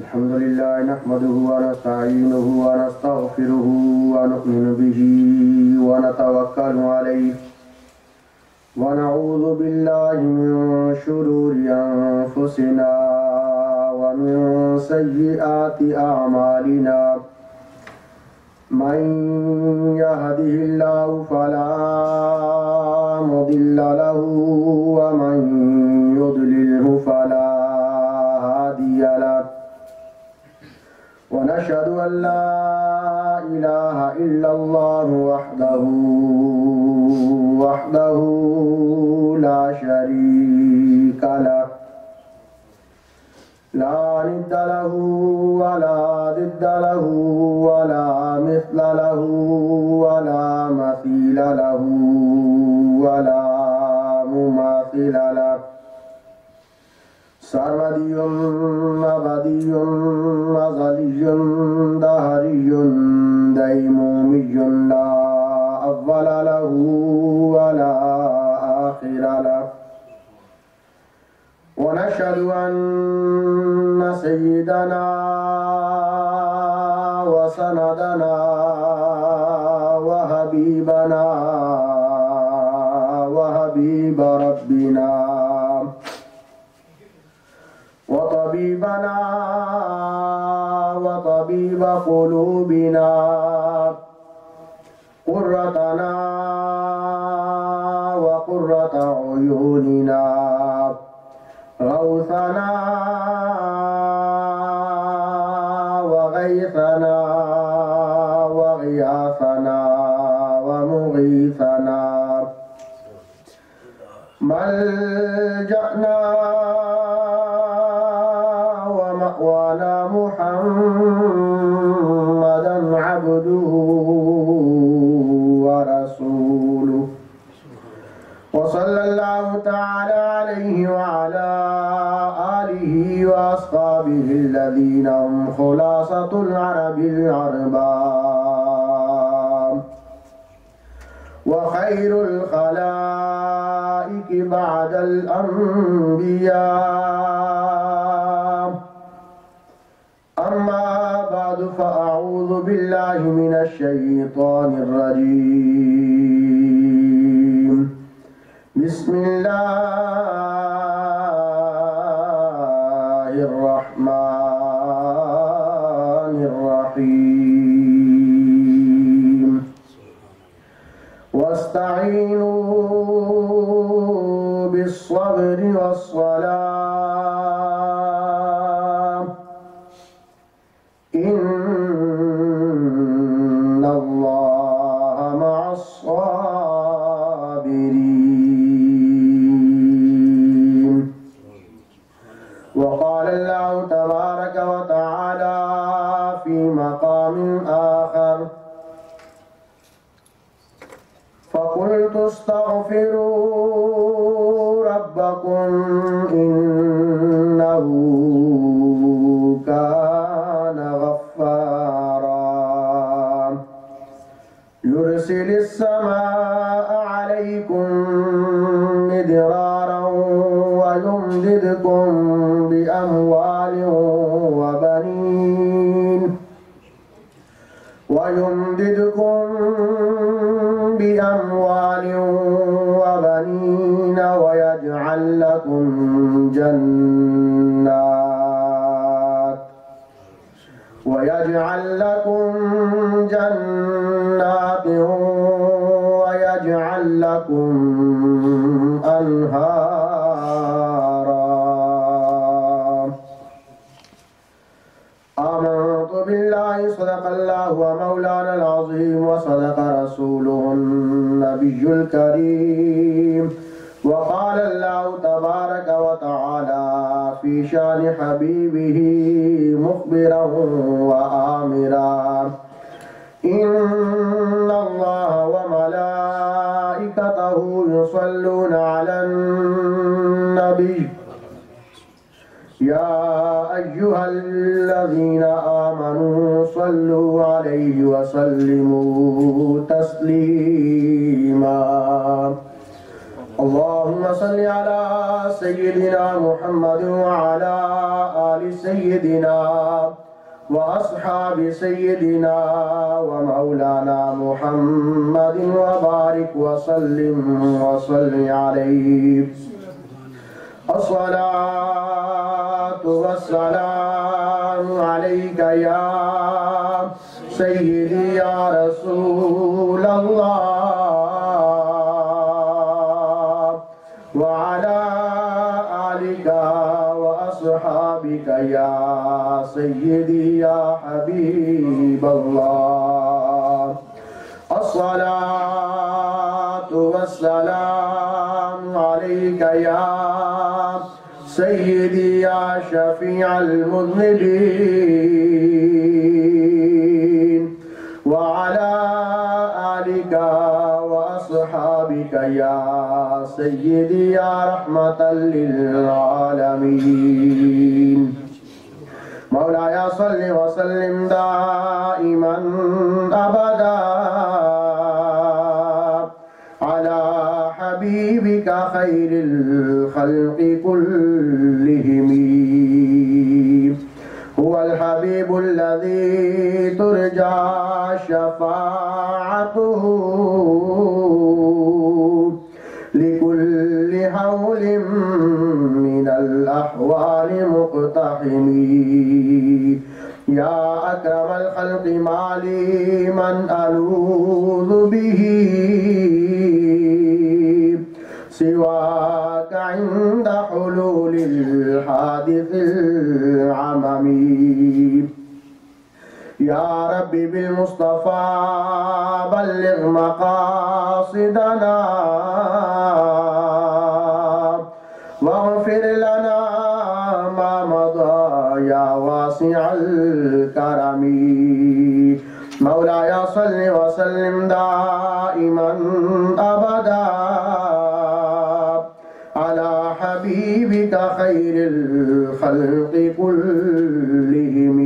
الحمد لله نحمده ونستعينه ونستغفره ونؤمن به ونتوكل عليه ونعوذ بالله من شرور أنفسنا ومن سيئات أعمالنا من يهده الله فلا مضل له ومن يضلله فلا هادي له ونشهد أن لا إله إلا الله وحده لا شريك له لا ند له ولا ضد له ولا مثل له ولا مثيل له ولا مماثل له سرمدي أبدي أزلي دهري ديمومي لا أول له ولا آخر له ونشهد أن سيدنا وسندنا وحبيبنا وحبيب ربنا وطبيبنا وطبيب قلوبنا قرتنا وقرة عيوننا غوثنا وغيثنا وغياثنا ومغيثنا ملجأنا ومأوانا محمدا عبده ورسوله وصلى الله تعالى عليه وعلى آله وأصحابه الذين هم خلاصة العرب الأرباب وخير الخلائق بعد الأنبياء أما بعد فأعوذ بالله من الشيطان الرجيم بسم الله الرحمن الرحيم واستعينوا بالصبر والصلاة إن الله مع الصابرين وقال الله تبارك وتعالى في مقام آخر فقلت استغفروا ربكم إنه كان غفارا يرسل السماء عليكم مدرارا ويمددكم بأموال وبنين ويجعل لكم جنات ويجعل لكم أنهارا آمنت بالله صدق الله ومولانا العظيم وصدق رسوله النبي الكريم وقال الله تبارك وتعالى في شان حبيبه مخبرا وآمرا إن الله وملائكته يصلون على النبي يا أيها الذين آمنوا صلوا عليه وسلموا تسليما اللهم صل على سيدنا محمد وعلى آل سيدنا وأصحاب سيدنا ومولانا محمد وبارك وسلم وصل عليه. الصلاة والسلام عليك يا سيدي يا رسول الله وعلى آلك وأصحابك يا سيدي يا حبيب الله. الصلاة والسلام عليك يا سيدي يا شفيع المذنبين وعلى آلك وأصحابك يا سيدي يا رحمة للعالمين. مولاي صل وسلم دائما أبدا على حبيبك خير الخلق كلهم. هو الحبيب الذي ترجى شفاعته لكل حول من الأحوال مقتحم. يا أكرم الخلق ما لي من ألوذ به سواك عند حلول الحادث العممي. يا ربي بالمصطفى بلغ مقاصدنا واغفر لنا ما مضى يا واسع الكرم. مولاي صل وسلم دائما أبدا على حبيبك خير الخلق كلهم.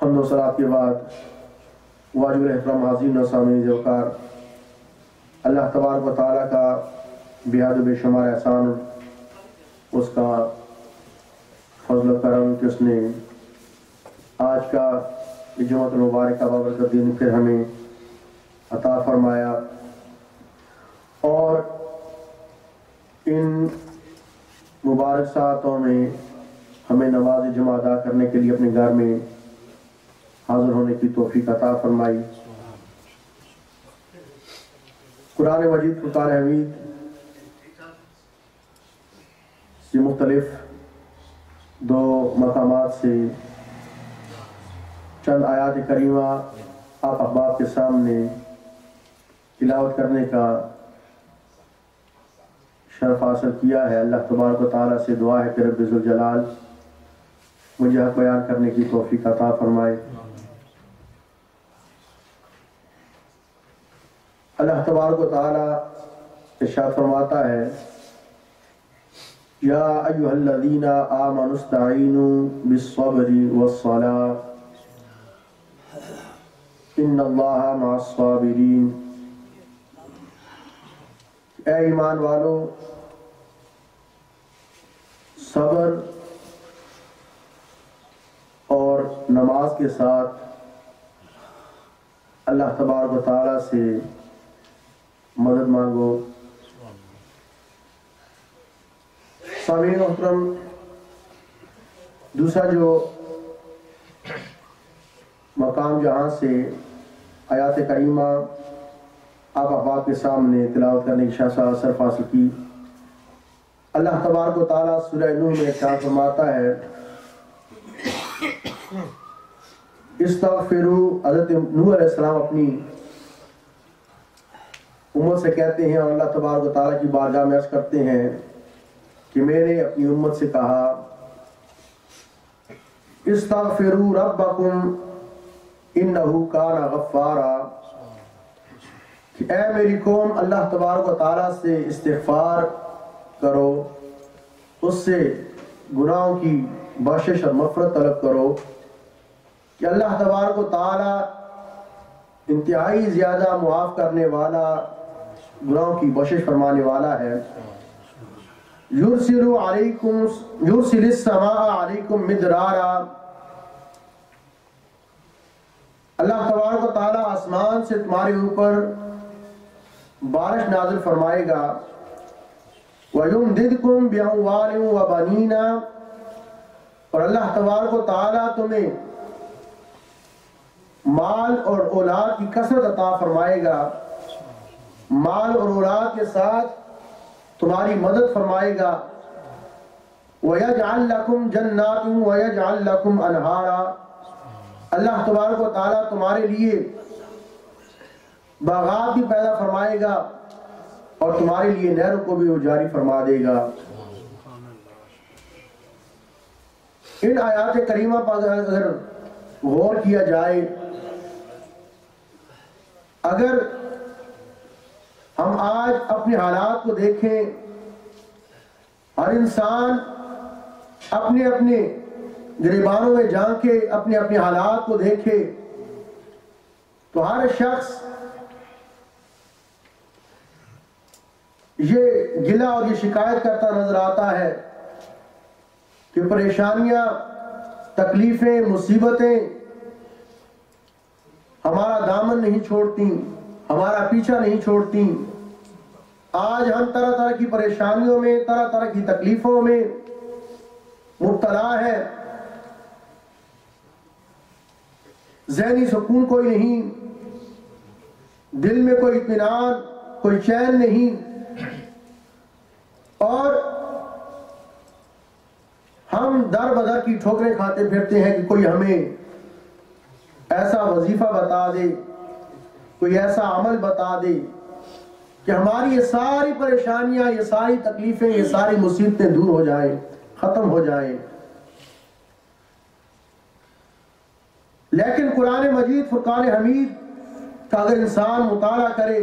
حمد و صلاة کے بعد واجب الاحترام حاضرین و سامعین ذوقار، اللہ تبارک و تعالیٰ کا بے حد و بے شمار احسان، اس کا فضل و کرم کہ اس نے آج کا جمعۃ المبارک کا بابرکت دن پھر ہمیں عطا فرمایا، اور ان مبارک ساعتوں میں ہمیں نماز جمعہ ادا کرنے کے لیے اپنے گھر میں حاضر ہونے کی توفیق عطا فرمائی۔ قرآن مجید فرقان حمید سے مختلف دو مقامات سے چند آیات کریمہ آپ احباب کے سامنے تلاوت کرنے کا شرف حاصل کیا ہے۔ اللہ تبارک و تعالیٰ سے دعا ہے کہ رب ذوالجلال مجھے حق بیان کرنے کی توفیق عطا فرمائے۔ اللہ تبارک و تعالیٰ ارشاد فرماتا ہے، یا ایھا الذین آمنوا استعینوا بالصبر والصلاۃ ان اللہ مع الصابرین۔ اے ایمان والو، صبر اور نماز کے ساتھ اللہ تبارک و تعالیٰ سے مدد مانگو۔ سامعین محترم، دوسرا جو مقام جہاں سے آیات کریمہ آپ احباب کے سامنے تلاوت کرنے کی شاہ صرف حاصل کی، اللہ تبارک و تعالیٰ سورہ نوح میں ارشاد فرماتا ہے، استغفروا، حضرت نوح علیہ السلام اپنی امت سے کہتے ہیں اور اللہ تبارک و تعالیٰ کی بارگاہ میں عرض کرتے ہیں کہ میں نے اپنی امت سے کہا، استغفروا ربکم انہ کان غفارا، کہ اے میری قوم اللہ تبارک و تعالیٰ سے استغفار کرو، اس سے گناہوں کی بخشش اور مغفرت طلب کرو کہ اللہ تبارک و تعالیٰ انتہائی زیادہ معاف کرنے والا گناہوں کی بخشش فرمانے والا ہے. یرسل السماء علیکم مدرارا، اللہ تبارک و تعالیٰ آسمان سے تمہارے اوپر بارش نازل فرمائے گا. وَيُمْدِدْكُمْ بِأَمْوَالٍ وَبَنِينَ، اور اللہ تبارک و تعالیٰ تمہیں مال اور اولاد کی کثرت عطا فرمائے گا، مال اور اولاد کے ساتھ تمہاری مدد فرمائے گا. وَيَجْعَلْ لَكُمْ جَنَّاتٍ وَيَجْعَلْ لَكُمْ أَنْهَارًا، اللہ تبارک و تعالیٰ تمہارے لیے باغات بھی پیدا فرمائے گا اور تمہارے لیے نہروں کو بھی وہ جاری فرما دے گا. ان آیات کریمہ پر اگر غور کیا جائے، اگر ہم آج اپنے حالات کو دیکھیں، ہر انسان اپنے اپنے گریبانوں میں جھانکے اپنے اپنے حالات کو دیکھے، تو ہر شخص یہ گلہ اور یہ شکایت کرتا نظر آتا ہے کہ پریشانیاں، تکلیفیں، مصیبتیں ہمارا دامن نہیں چھوڑتی، ہمارا پیچھا نہیں چھوڑتی. آج ہم طرح طرح کی پریشانیوں میں، طرح طرح کی تکلیفوں میں مبتلا ہے. ذہنی سکون کوئی نہیں، دل میں کوئی اطمینان، کوئی چین نہیں، اور ہم در بدر کی ٹھوکریں کھاتے پھرتے ہیں کہ کوئی ہمیں ایسا وظیفہ بتا دے، کوئی ایسا عمل بتا دے کہ ہماری یہ ساری پریشانیاں، یہ ساری تکلیفیں، یہ ساری مصیبتیں دور ہو جائیں، ختم ہو جائیں. لیکن قرآن مجید فرقان حمید کا اگر انسان مطالعہ کرے،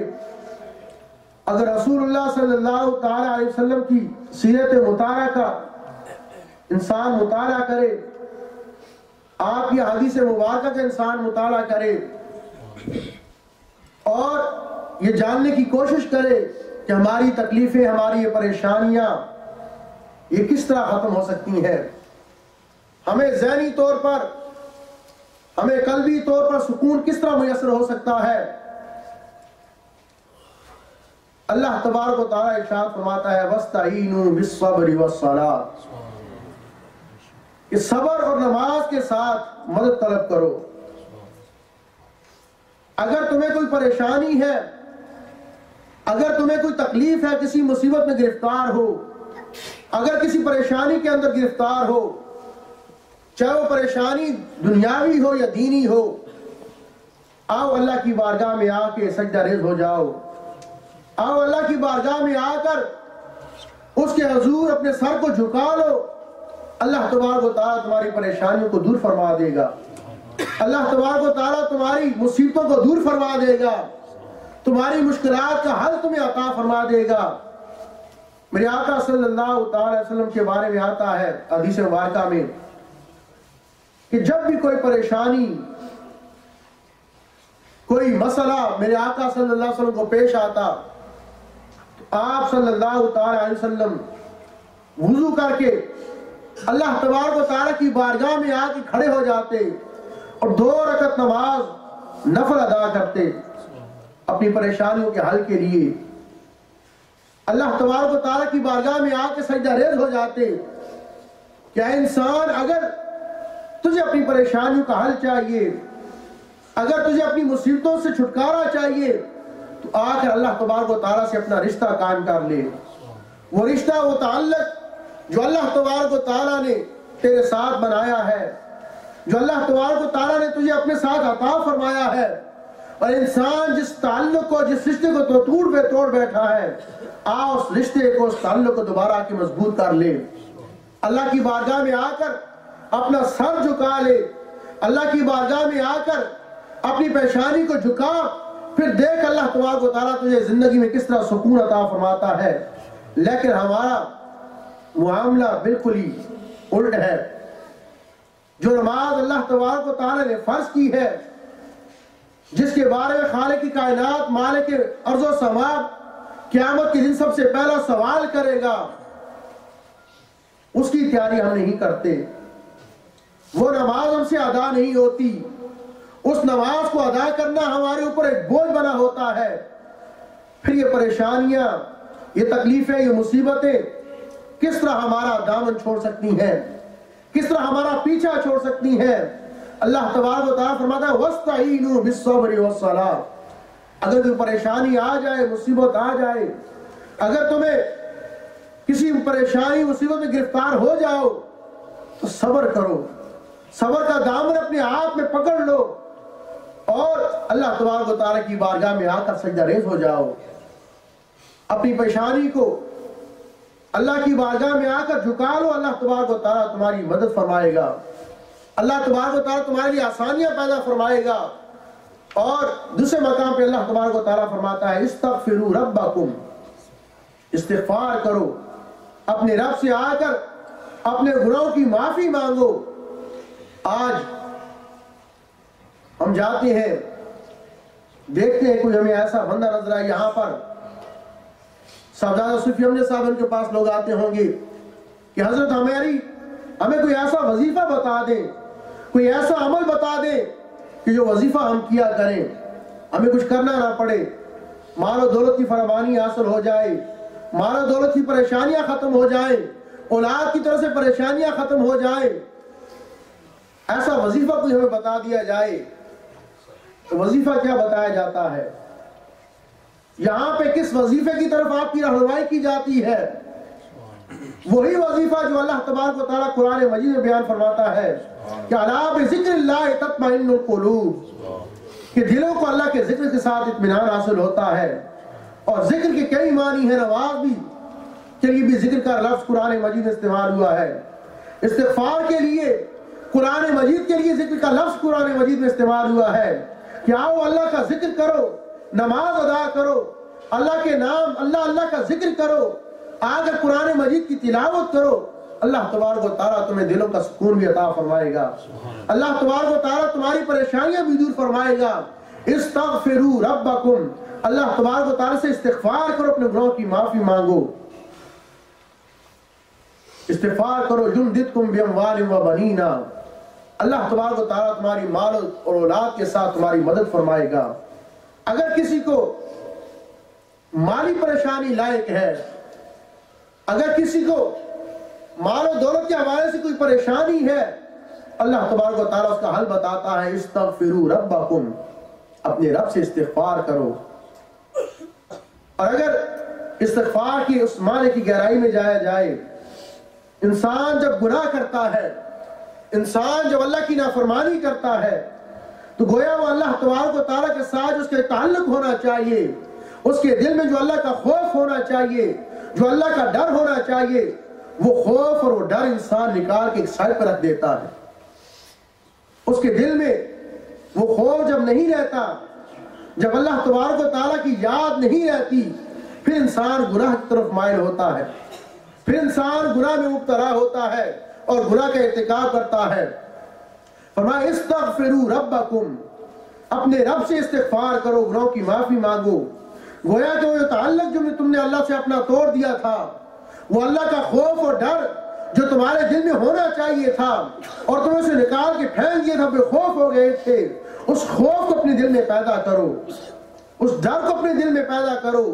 اگر رسول اللہ صلی اللہ تعالی علیہ وسلم کی سیرت مطالعہ کا انسان مطالعہ کرے، آپ کی حدیث مبارکہ کا انسان مطالعہ کرے اور یہ جاننے کی کوشش کرے کہ ہماری تکلیفیں، ہماری یہ پریشانیاں یہ کس طرح ختم ہو سکتی ہیں، ہمیں ذہنی طور پر، ہمیں قلبی طور پر سکون کس طرح میسر ہو سکتا ہے. اللہ تبارک و تعالیٰ ارشاد فرماتا ہے وَاسْتَعِینُوا بِالصَّبْرِ وَالصَّلَاةِ، کہ صبر اور نماز کے ساتھ مدد طلب کرو. اگر تمہیں کوئی پریشانی ہے، اگر تمہیں کوئی تکلیف ہے، کسی مصیبت میں گرفتار ہو، اگر کسی پریشانی کے اندر گرفتار ہو، چاہے وہ پریشانی دنیاوی ہو یا دینی ہو، آؤ اللہ کی بارگاہ میں آ کے سجدہ ریز ہو جاؤ. آؤ اللہ کی بارگاہ میں آ کر اس کے حضور اپنے سر کو جھکا لو. اللہ تبارک و تعالیٰ تمہاری پریشانیوں کو دور فرما دے گا. اللہ تبارک و تعالیٰ تمہاری مصیبتوں کو دور فرما دے گا، تمہاری مشکلات کا حل تمہیں عطا فرما دے گا. میرے آقا صلی اللہ تعالی وسلم کے بارے میں آتا ہے حدیث مبارکہ میں کہ جب بھی کوئی پریشانی، کوئی مسئلہ میرے آقا صلی اللہ علیہ وسلم کو پیش آتا، تو آپ صلی اللہ تعالی علیہ وسلم وضو کر کے اللہ تبارک و تعالیٰ کی بارگاہ میں آ کے کھڑے ہو جاتے اور 2 رکعت نماز نفل ادا کرتے اپنی پریشانیوں کے حل کے لیے. اللہ تبارک و تعالیٰ کی بارگاہ میں آ کے سجدہ ریز ہو جاتے. کیا انسان، اگر تجھے اپنی پریشانیوں کا حل چاہیے، اگر تجھے اپنی مصیبتوں سے چھٹکارا چاہیے، تو آ کر اللہ تبارک و تعالیٰ سے اپنا رشتہ قائم کر لے. وہ رشتہ، وہ تعلق جو اللہ تبارک و تعالیٰ نے تیرے ساتھ بنایا ہے، جو اللہ تبارک و تعالیٰ نے تجھے اپنے ساتھ عطا فرمایا ہے، اور انسان جس تعلق کو، جس رشتے کو تو توڑ بیٹھا ہے، اس رشتے کو، اس تعلق کو دوبارہ کے مضبوط کر لے. اللہ کی بارگاہ میں آ کر اپنا سر جھکا لے، اللہ کی بارگاہ میں آ کر اپنی پریشانی کو جھکا، پھر دیکھ اللہ تبارک و تعالیٰ تجھے زندگی میں کس طرح سکون عطا فرماتا ہے. لیکن ہمارا معاملہ بالکل ہی الٹ ہے. جو نماز اللہ تبارک و تعالیٰ نے فرض کی ہے، جس کے بارے میں خالق کی کائنات، مالک ارض و سما قیامت کے دن سب سے پہلا سوال کرے گا، اس کی تیاری ہم نہیں کرتے، وہ نماز ہم سے ادا نہیں ہوتی، اس نماز کو ادا کرنا ہمارے اوپر ایک بوجھ بنا ہوتا ہے۔ پھر یہ پریشانیاں، یہ تکلیفیں، یہ مصیبتیں کس طرح ہمارا دامن چھوڑ سکتی ہیں، کس طرح ہمارا پیچھا چھوڑ سکتی ہیں۔ اللہ تبارک و تعالیٰ فرماتا ہے وَاسْتَعِینُوا بِالصَّبْرِ وَالصَّلَاةِ، اگر کوئی پریشانی آ جائے، مصیبت آ جائے، اگر تمہیں کسی پریشانی مصیبت میں گرفتار ہو جاؤ تو صبر کرو، صبر کا دامن اپنے ہاتھ میں پکڑ لو اور اللہ تبارک و تعالیٰ کی بارگاہ میں آ کر سجدہ ریز ہو جاؤ، اپنی پریشانی کو اللہ کی بارگاہ میں آ کر جھکا لو۔ اللہ تبارک و تعالیٰ تمہاری مدد فرمائے گا، اللہ تبارک و تعالیٰ تمہارے لیے آسانیاں پیدا فرمائے گا۔ اور دوسرے مقام پہ اللہ تبارک و تعالیٰ فرماتا ہے استغفروا ربکم، استغفار کرو، اپنے رب سے آ کر اپنے گناہوں کی معافی مانگو۔ آج ہم جاتے ہیں، دیکھتے ہیں کوئی ہمیں ایسا بندہ نظر آئے، یہاں پر صاحبزادہ صوفی حمزہ صاحب ان کے پاس لوگ آتے ہوں گے کہ حضرت ہمیں کوئی ایسا وظیفہ بتا دیں، کوئی ایسا عمل بتا دیں کہ جو وظیفہ ہم کیا کریں، ہمیں کچھ کرنا نہ پڑے، مال و دولت کی فراوانی حاصل ہو جائے، مال و دولت کی پریشانیاں ختم ہو جائیں، اولاد کی طرف سے پریشانیاں ختم ہو جائیں۔ ایسا وظیفہ کوئی ہمیں بتا دیا جائے تو وظیفہ کیا بتایا جاتا ہے؟ یہاں پہ کس وظیفے کی طرف آپ کی رہنمائی کی جاتی ہے؟ وہی وظیفہ جو اللہ تبارک و تعالیٰ قرآن مجید میں بیان فرماتا ہے کہ الا بذکر اللہ تطمئن القلوب، کہ دلوں کو اللہ کے ذکر کے ساتھ اطمینان حاصل ہوتا ہے۔ اور ذکر کے کئی معنی ہیں، نماز بھی کے لیے بھی ذکر کا لفظ قرآن مجید میں استعمال ہوا ہے، استغفار کے لیے قرآن مجید کے لیے ذکر کا لفظ قرآن مجید میں استعمال ہوا ہے کہ آؤ اللہ کا ذکر کرو، نماز ادا کرو، اللہ کے نام اللہ کا ذکر کرو، آگر قرآن مجید کی تلاوت کرو، اللہ تبارک و تعالیٰ تمہیں دلوں کا سکون بھی عطا فرمائے گا، اللہ تبارک و تعالیٰ تمہاری پریشانیاں بھی دور فرمائے گا۔ استغفروا ربکم، اللہ تبارک و تعالیٰ سے استغفار کرو، اپنے گناہوں کی معافی مانگو، استغفار کرو۔ یمددکم باموال و بنین، اللہ تبارک و تعالیٰ تمہاری مال اور اولاد کے ساتھ تمہاری مدد فرمائے گا۔ اگر کسی کو مالی پریشانی لائق ہے، اگر کسی کو مال و دولت کے حوالے سے کوئی پریشانی ہے، اللہ تبارک و تعالیٰ اس کا حل بتاتا ہے استغفروا ربکم، اپنے رب سے استغفار کرو۔ اور اگر استغفار کی اس معنی کی گہرائی میں جایا جائے، انسان جب گناہ کرتا ہے، انسان جب اللہ کی نافرمانی کرتا ہے تو گویا وہ اللہ تبارک و تعالیٰ کے ساتھ اس کے تعلق ہونا چاہیے، اس کے دل میں جو اللہ کا خوف ہونا چاہیے، جو اللہ کا ڈر ہونا چاہیے، وہ خوف اور وہ ڈر انسان نکال کے ایک سائڈ پر رکھ دیتا ہے۔ اس کے دل میں وہ خوف جب نہیں رہتا، جب اللہ تبارک و تعالیٰ کی یاد نہیں رہتی، پھر انسان گناہ کی طرف مائل ہوتا ہے، پھر انسان گناہ میں مبتلا ہوتا ہے اور گناہ کا ارتکاب کرتا ہے۔ فرمایا استغفروا ربکم، اپنے رب سے استغفار کرو، گناہوں کی معافی مانگو۔ گویا کہ وہ تعلق جو تم نے اللہ سے اپنا توڑ دیا تھا، وہ اللہ کا خوف اور ڈر جو تمہارے دل میں ہونا چاہیے تھا اور تم اسے نکال کے پھینک دیا تھا، بے خوف ہو گئے تھے، اس خوف کو اپنے دل میں پیدا کرو، اس ڈر کو اپنے دل میں پیدا کرو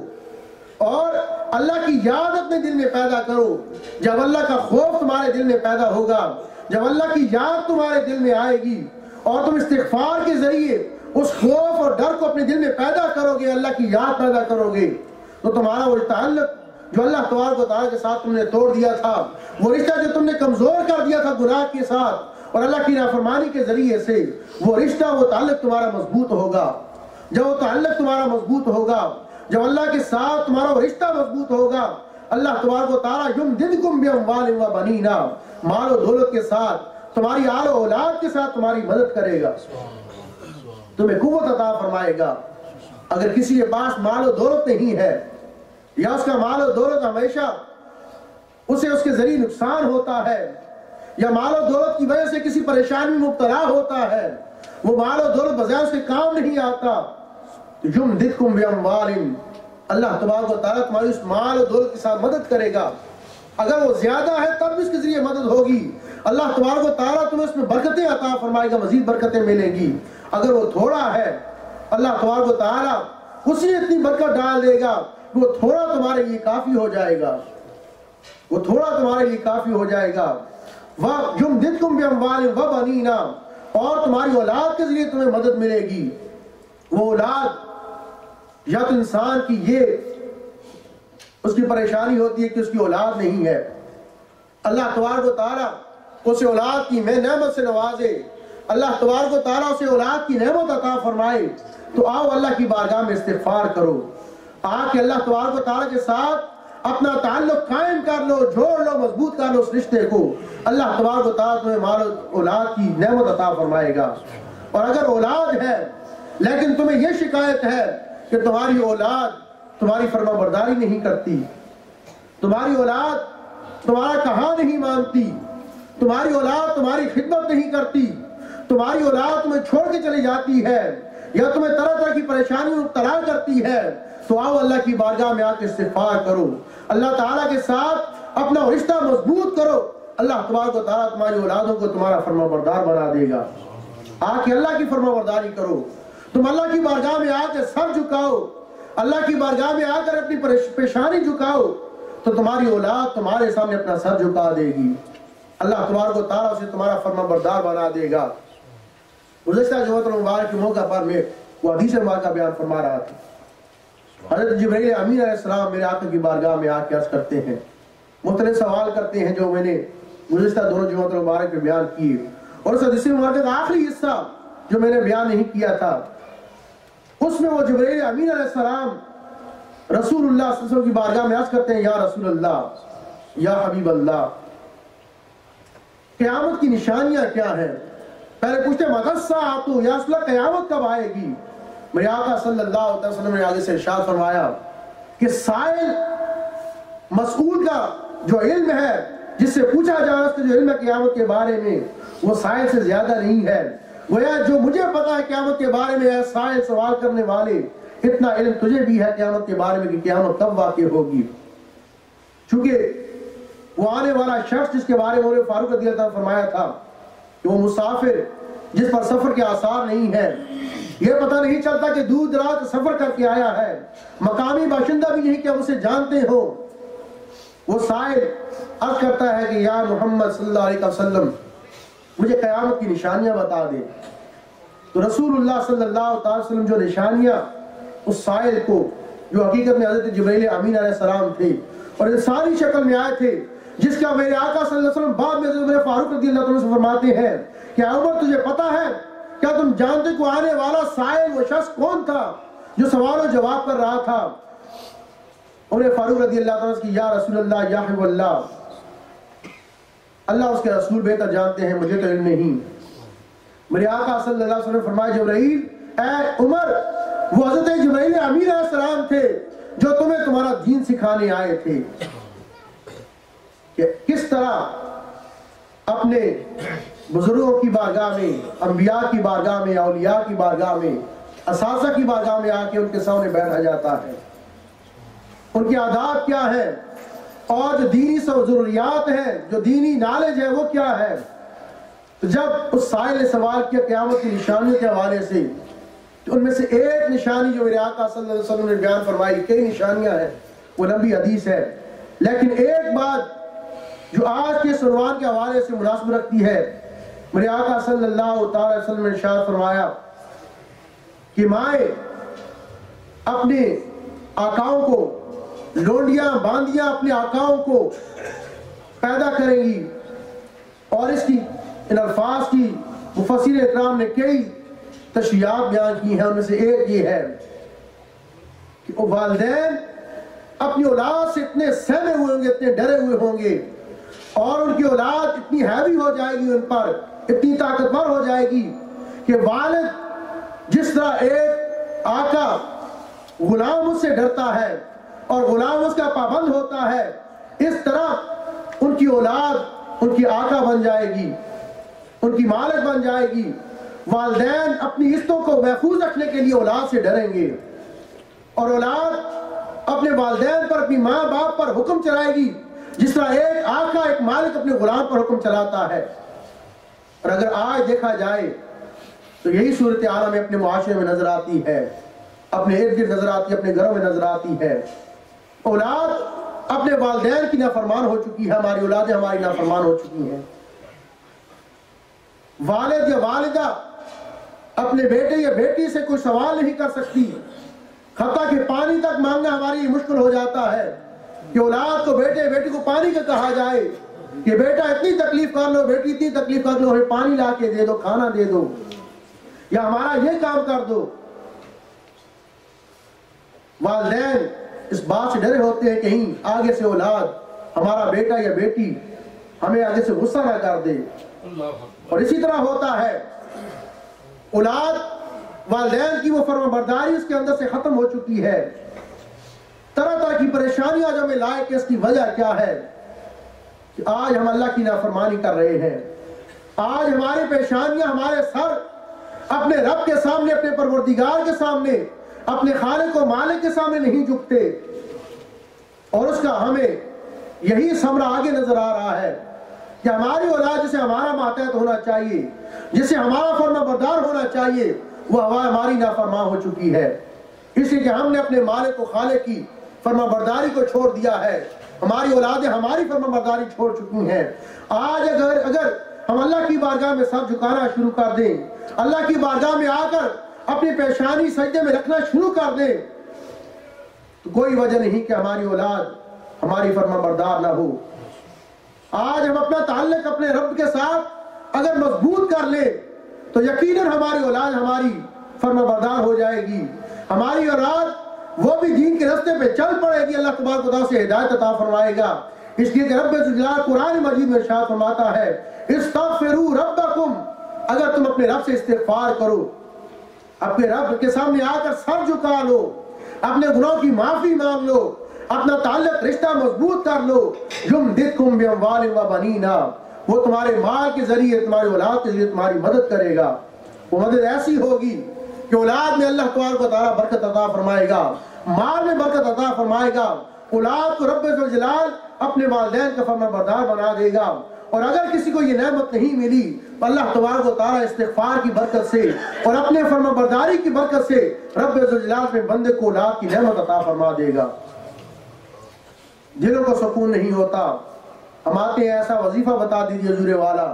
اور اللہ کی یاد اپنے دل میں پیدا کرو۔ جب اللہ کا خوف تمہارے دل میں پیدا ہوگا، جب اللہ کی یاد تمہارے دل میں آئے گی اور تم استغفار کے ذریعے اس خوف اور ڈر کو اپنے دل میں پیدا کرو گے، اللہ کی یاد پیدا کرو گے، تو تمہارا وہ تعلق جو اللہ تبارک و تعالیٰ کے ساتھ تم نے توڑ دیا تھا، وہ رشتہ جو تم نے کمزور کر دیا تھا گناہ کے ساتھ اور اللہ کی نافرمانی کے ذریعے سے، وہ رشتہ، وہ تعلق تمہارا مضبوط ہوگا۔ جب وہ تعلق تمہارا مضبوط ہوگا، جب اللہ کے ساتھ تمہارا وہ رشتہ مضبوط ہوگا، اللہ تبارک و تعالیٰ یمددکم باموال و بنین، مال و دولت کے ساتھ، تمہاری آل و اولاد کے ساتھ تمہاری مدد کرے گا، تمہیں قوت عطا فرمائے گا۔ اگر کسی کے پاس مال و دولت نہیں ہے یا اس کا مال و دولت ہمیشہ اسے اس کے ذریعے نقصان ہوتا ہے یا مال و دولت کی وجہ سے کسی پریشانی میں مبتلا ہوتا ہے، وہ مال و دولت بظاہر سے کام نہیں آتا، یمددکم باموال، اللہ تبارک و تعالیٰ تمہاری اس مال و دولت کے ساتھ مدد کرے گا. اگر وہ زیادہ ہے تب اس کے ذریعے مدد ہوگی. اللہ تبارک و تعالیٰ تمہیں اس میں برکتیں عطا فرمائے گا, مزید برکتیں ملیں گی. اگر وہ تھوڑا ہے اللہ تبارک و تعالیٰ اسی اتنی برکت ڈال دے گا کہ وہ تھوڑا تمہارے لیے کافی ہو جائے گا, وہ تھوڑا تمہارے لیے کافی ہو جائے گا. وَيُمْدِدْكُمْ بِأَمْوَالٍ وَبَنِينَ, اور تمہاری اولاد کے ذریعے تمہیں مدد ملے گی. وہ اولاد یا تو انسان کی یہ اس کی پریشانی ہوتی ہے کہ اس کی اولاد نہیں ہے, اللہ تبارک و تعالیٰ اسے اولاد کی میں نعمت سے نوازے, اللہ تبارک و تعالیٰ اسے اولاد کی نعمت عطا فرمائے. تو آؤ اللہ کی بارگاہ میں استغفار کرو, آ کے اللہ تبارک و تعالیٰ کے ساتھ اپنا تعلق قائم کر لو, جوڑ لو, مضبوط کر لو اس رشتے کو. اللہ تبارک و تعالیٰ تمہیں مال اولاد کی نعمت عطا فرمائے گا. اور اگر اولاد ہے لیکن تمہیں یہ شکایت ہے کہ تمہاری اولاد تمہاری فرما برداری نہیں کرتی, تمہاری اولاد تمہارا کہا نہیں مانتی, تمہاری اولاد تمہاری خدمت نہیں کرتی, تمہاری اولاد تمہیں چھوڑ کے چلی جاتی ہے, یا تمہیں طرح طرح کی پریشانیوں میں مبتلا کرتی ہے, تو آؤ اللہ کی بارگاہ میں آ کے استغفار کرو, اللہ تعالیٰ کے ساتھ اپنا رشتہ مضبوط کرو. اللہ تبارک و تعالیٰ تمہاری اولادوں کو تمہارا فرما بردار بنا دے گا. آ کے اللہ کی فرما برداری کرو. تم اللہ کی بارگاہ میں آ کے سر جھکاؤ, اللہ کی بارگاہ میں آ کر اپنی پیشانی جھکاؤ, تو تمہاری اولاد تمہارے سامنے اپنا سر جھکا دے گی. اللہ تبارک و تعالیٰ اسے تمہارا فرما بردار بنا دے گا. گزشتہ جمعۃ المبارک کے موقع پر میں وہ حدیث مبارکہ بیان فرما رہا تھا. حضرت جبرائیل امین علیہ السلام میرے آقا کی بارگاہ میں آ کے عرض کرتے ہیں, مختلف سوال کرتے ہیں جو میں نے گزشتہ دونوں جمعۃ المبارک میں بیان کیے, اور اس حدیث مبارکہ کا آخری حصہ جو میں نے بیان نہیں کیا تھا اس میں وہ جبرائیل امین علیہ السلام رسول اللہ صلی اللہ علیہ وسلم کی بارگاہ میں عرض کرتے ہیں, یا رسول اللہ, یا حبیب اللہ, قیامت کی نشانیاں کیا ہیں؟ پہلے پوچھتے مَغَسَّعَتُ, یا رسول اللہ قیامت کب آئے گی؟ میرے آقا صلی اللہ علیہ وسلم نے آگے سے ارشاد فرمایا کہ سائل مسئول کا جو علم ہے, جس سے پوچھا جا رہا ہے اس کا جو علم ہے قیامت کے بارے میں, وہ سائل سے زیادہ نہیں ہے. گویا جو مجھے پتا ہے قیامت کے بارے میں, سائل سوال کرنے والے, اتنا علم تجھے بھی ہے قیامت کے بارے میں کہ قیامت کب واقع ہوگی. چونکہ وہ آنے والا شخص جس کے بارے میں عمر فاروق رضی اللہ عنہ فرمایا تھا کہ وہ مسافر جس پر سفر کے آثار نہیں ہے, یہ پتہ نہیں چلتا کہ دور دراز سفر کر کے آیا ہے, مقامی باشندہ بھی نہیں کہ ہم اسے جانتے ہو, وہ سائل عرض کرتا ہے کہ یا محمد صلی اللہ علیہ وسلم مجھے قیامت کی نشانیاں بتا دے. تو رسول اللہ صلی اللہ علیہ وسلم جو نشانیاں اس سائل کو, جو حقیقت میں حضرت جبرائیل امین علیہ السلام تھے اور انسانی شکل میں آئے تھے, جس کا میرے آقا صلی اللہ علیہ وسلم بعد میں عمر فاروق رضی اللہ عنہ سے فرماتے ہیں کہ عمر تجھے پتا ہے, کیا تم جانتے کو آنے والا سائل وہ شخص کون تھا جو سوال و جواب کر رہا تھا؟ عمر فاروق رضی اللہ عنہ کی یا رسول اللہ, یا حبیب اللہ, اللہ اس کے رسول بہتر جانتے ہیں, مجھے تو علم نہیں. میرے آقا صلی اللہ علیہ وسلم فرمائے جبرائیل, اے عمر, وہ حضرت جبرائیل امین علیہ السلام تھے جو تمہیں تمہارا دین سکھانے آئے تھے کہ کس طرح اپنے بزرگوں کی بارگاہ میں, انبیاء کی بارگاہ میں, اولیاء کی بارگاہ میں, اساتذہ کی بارگاہ میں آ کے ان کے سامنے بیٹھا جاتا ہے, ان کے آداب کیا ہے, اور جو دینی ضروریات ہیں, جو دینی نالج ہے وہ کیا ہے. تو جب اس سائل نے سوال کیا قیامت کی نشانیوں کے حوالے سے, تو ان میں سے ایک نشانی جو میرے آقا صلی اللہ علیہ وسلم نے بیان فرمائی, کئی نشانیاں ہیں, وہ لمبی حدیث ہے, لیکن ایک بات جو آج کے عنوان کے حوالے سے مناسب رکھتی ہے, میرے آقا صلی اللہ علیہ وسلم نے ارشاد فرمایا کہ مائیں اپنے آقاؤں کو, لونڈیاں باندیاں اپنے آقاؤں کو پیدا کریں گی, اور اس کی ان الفاظ کی مفسرین اکرام نے کئی تشریحات بیان کی ہیں. ان میں سے ایک یہ ہے کہ والدین اپنی اولاد سے اتنے سہمے ہوئے ہوں گے, اتنے ڈرے ہوئے ہوں گے, اور ان کی اولاد اتنی ہیوی ہو جائے گی, ان پر اتنی طاقتور ہو جائے گی کہ والد جس طرح ایک آقا غلام اس سے ڈرتا ہے اور غلام اس کا پابند ہوتا ہے, اس طرح ان کی اولاد ان کی آقا بن جائے گی, ان کی مالک بن جائے گی. والدین اپنی عزتوں کو محفوظ رکھنے کے لیے اولاد سے ڈریں گے, اور اولاد اپنے والدین پر، اپنی ماں باپ پر حکم چلائے گی جس طرح ایک آقا، ایک مالک اپنے غلام پر حکم چلاتا ہے۔ اور اگر آج دیکھا جائے تو یہی صورتحال ہمیں اپنے معاشرے میں نظر آتی ہے، اپنے ارد گرد نظر آتی ہے، اپنے گھروں میں نظر آتی ہے۔ اولاد اپنے والدین کی نافرمان ہو چکی ہے، ہماری اولادیں ہماری نافرمان ہو چکی ہیں۔ والد یا والدہ اپنے بیٹے یا بیٹی سے کوئی سوال نہیں کر سکتی، حتیٰ کہ پانی تک مانگنا ہمارے لیے مشکل ہو جاتا ہے کہ اولاد کو، بیٹی کو پانی کا کہا جائے کہ بیٹا اتنی تکلیف کر لو، بیٹی اتنی تکلیف کر لو، ہمیں پانی لا کے دے دو، کھانا دے دو، یا ہمارا یہ کام کر دو۔ والدین اس بات سے ڈرے ہوتے ہیں کہیں آگے سے اولاد، ہمارا بیٹا یا بیٹی ہمیں آگے سے غصہ نہ کر دے۔ اور اسی طرح ہوتا ہے، اولاد والدین کی وہ فرما برداری اس کے اندر سے ختم ہو چکی ہے۔ طرح طرح کی پریشانیاں جو ہمیں لائے کہ اس کی وجہ کیا ہے کہ آج ہم اللہ کی نافرمانی کر رہے ہیں۔ آج ہماری پریشانیاں، ہمارے سر اپنے رب کے سامنے، اپنے پروردگار کے سامنے، اپنے خالق و مالک کے سامنے نہیں جھکتے، اور اس کا ہمیں یہی ثمرہ آگے نظر آ رہا ہے کہ ہماری اولاد جسے ہمارا ماتحت ہونا چاہیے، جسے ہمارا فرما بردار ہونا چاہیے، وہ ہماری نافرمان ہو چکی ہے، اس لیے کہ ہم نے اپنے مالک و خالق کی فرما برداری کو چھوڑ دیا ہے۔ ہماری اولادیں ہماری فرما برداری چھوڑ چکی ہیں۔ آج اگر ہم اللہ کی بارگاہ میں سر جھکانا شروع کر دیں، اللہ کی بارگاہ میں آ کر اپنی پیشانی سجدے میں رکھنا شروع کر دیں، تو کوئی وجہ نہیں کہ ہماری اولاد ہماری فرما بردار نہ ہو۔ آج ہم اپنا تعلق اپنے رب کے ساتھ اگر مضبوط کر لیں تو یقیناً ہماری اولاد ہماری فرما بردار ہو جائے گی۔ ہماری اولاد وہ بھی دین کے راستے پہ چل پڑے گی، اللہ تبارک و تعالیٰ سے ہدایت عطا فرمائے گا۔ اس لیے کہ رب ذوالجلال قرآن مجید میں ارشاد فرماتا ہے، استغفروا ربکم، اگر تم اپنے رب سے استغفار کرو، اپنے رب کے سامنے آ کر سر جھکا لو، اپنے گناہوں کی معافی مانگ لو، اپنا تعلق رشتہ مضبوط کر لو، یمددکم باموال و بنین، وہ تمہارے مال کے ذریعے، تمہاری اولاد کے ذریعے تمہاری مدد کرے گا۔ وہ مدد ایسی ہوگی کہ اولاد میں اللہ تبارک و تعالیٰ برکت عطا فرمائے گا، مال میں برکت عطا فرمائے گا، اولاد کو رب ذوالجلال اپنے والدین کا فرما بردار بنا دے گا۔ اور اگر کسی کو یہ نعمت نہیں ملی تو اللہ تبارک و تعالیٰ استغفار کی برکت سے اور اپنے فرما برداری کی برکت سے رب ذوالجلال میں بندے کو اولاد کی نعمت عطا فرما دے گا۔ دلوں کو سکون نہیں ہوتا، ہم آتے ہیں ایسا وظیفہ بتا دیجیے حضور والا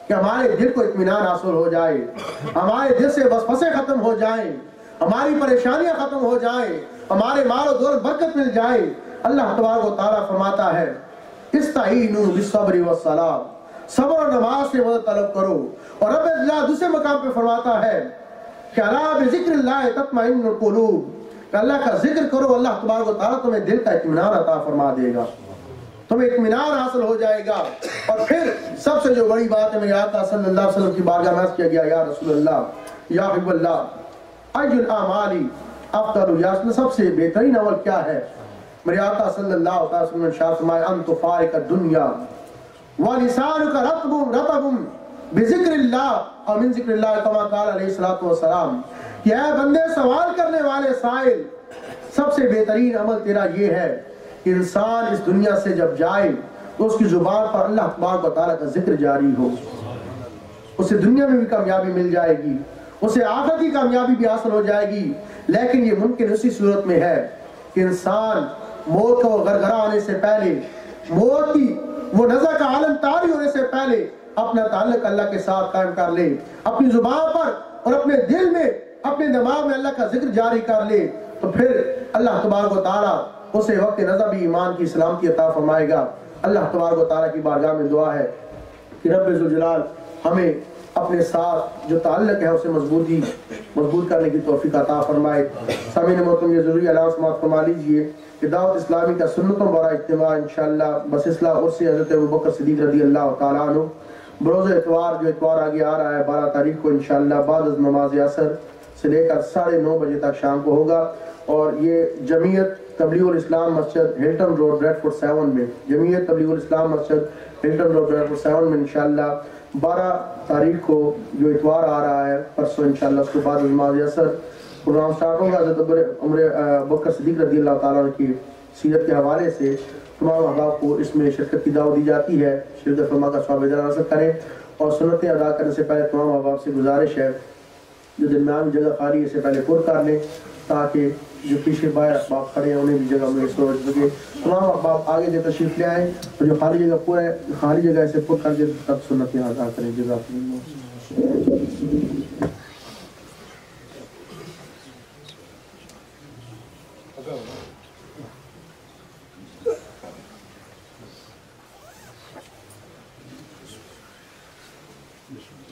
کہ ہمارے دل کو اطمینان حاصل ہو جائے، ہمارے دل سے وسوسے ختم ہو جائیں، ہماری پریشانیاں ختم ہو جائیں، ہمارے مال و دولت برکت مل جائے۔ اللہ تبارک و تعالیٰ فرماتا ہے، استعینوا بالصبر والصلاۃ، صبر اور نماز سے مدد طلب کرو۔ اور رب اللہ دوسرے مقام پہ فرماتا ہے کہ الا بذکر اللہ تطمئن القلوب، کہ اللہ کا ذکر کرو، اللہ تبارک و تعالیٰ تمہیں دل کا اطمینان عطا فرما دے گا، تمہیں اطمینان حاصل ہو جائے گا۔ اور پھر سب سے جو بڑی بات ہے، میرے آقا صلی اللہ علیہ وسلم کی بارگاہ میں عرض کیا گیا، یا رسول اللہ، یا حبیب اللہ، ایج الاعمال افضل، یا سب سے بہترین عمل کیا ہے؟ میرے آقا صلی اللہ علیہ وسلم نے ارشاد فرمایا، ان تفارق الدنیا ولسانک رطب بذکر اللہ اور من ذکر اللہ، کما قال علیہ الصلوۃ والسلام، کہ اے بندے سوال کرنے والے سائل، سب سے بہترین عمل تیرا یہ ہے کہ انسان اس دنیا سے جب جائے تو اس کی زبان پر اللہ تبارک و تعالیٰ کا ذکر جاری ہو، اسے دنیا میں بھی کامیابی مل جائے گی، اسے آخرت کی کامیابی بھی حاصل ہو جائے گی۔ لیکن یہ ممکن اسی صورت میں ہے کہ انسان موت کو غرغرہ آنے سے پہلے، موت کی وہ نزع کا عالم طاری ہونے سے پہلے اپنا تعلق اللہ کے ساتھ قائم کر لے، اپنی زبان پر اور اپنے دل میں، اپنے دماغ میں اللہ کا ذکر جاری کر لے، تو پھر اللہ تبارک و تعالیٰ اسے وقت نزع بھی ایمان کی سلامتی عطا فرمائے گا۔ اللہ تبارک و تعالیٰ کی بارگاہ میں دعا ہے کہ رب ذوالجلال ہمیں اپنے ساتھ جو تعلق ہے اسے مضبوط کرنے کی توفیق عطا فرمائے۔ سامعین محترم، یہ ضروری اعلان سماعت فرما لیجیے کہ دعوت اسلامی کا سنتوں برا اجتماع انشاءاللہ بس اصلاح عرص حضرت ابوبکر صدیق رضی اللہ تعالیٰ عنہ بروز اتوار، جو اتوار آگے آ رہا ہے 12 تاریخ کو انشاءاللہ بعد از نماز عصر سے لے کر 9:30 بجے تک شام کو ہوگا۔ اور یہ جمعیت تبلیغ الاسلام مسجد ہلٹن روڈ بریڈفورڈ 7 میں، جمعیت تبلیغ الاسلام مسجد ہلٹن روڈ بریڈفورڈ 7 میں انشاءاللہ 12 تاریخ کو جو اتوار آ رہا ہے پرسوں انشاءاللہ اس کو بعد نماز عصر پروگرام سٹارٹ ہوگا حضرت عمر بکر صدیق رضی اللہ تعالیٰ عنہ کی سیرت کے حوالے سے تمام احباب کو اس میں شرکت کی دعوت دی جاتی ہے. شرکت فرما کا ثواب اجر حاصل کریں. اور سنتیں ادا کرنے سے پہلے تمام احباب سے گزارش ہے جو درمیان جگہ خالی ہے اسے پہلے پر کر لیں تاکہ جو پیچھے باہر احباب کھڑے ہیں انہیں بھی جگہ میں سو سکے. تمام احباب آگے جو تشریف لے آئیں اور جو خالی جگہ پورا ہے خالی جگہ اسے پر کر کے تب سنتیں ادا کریں. جزاک اللہ. Yes, sir.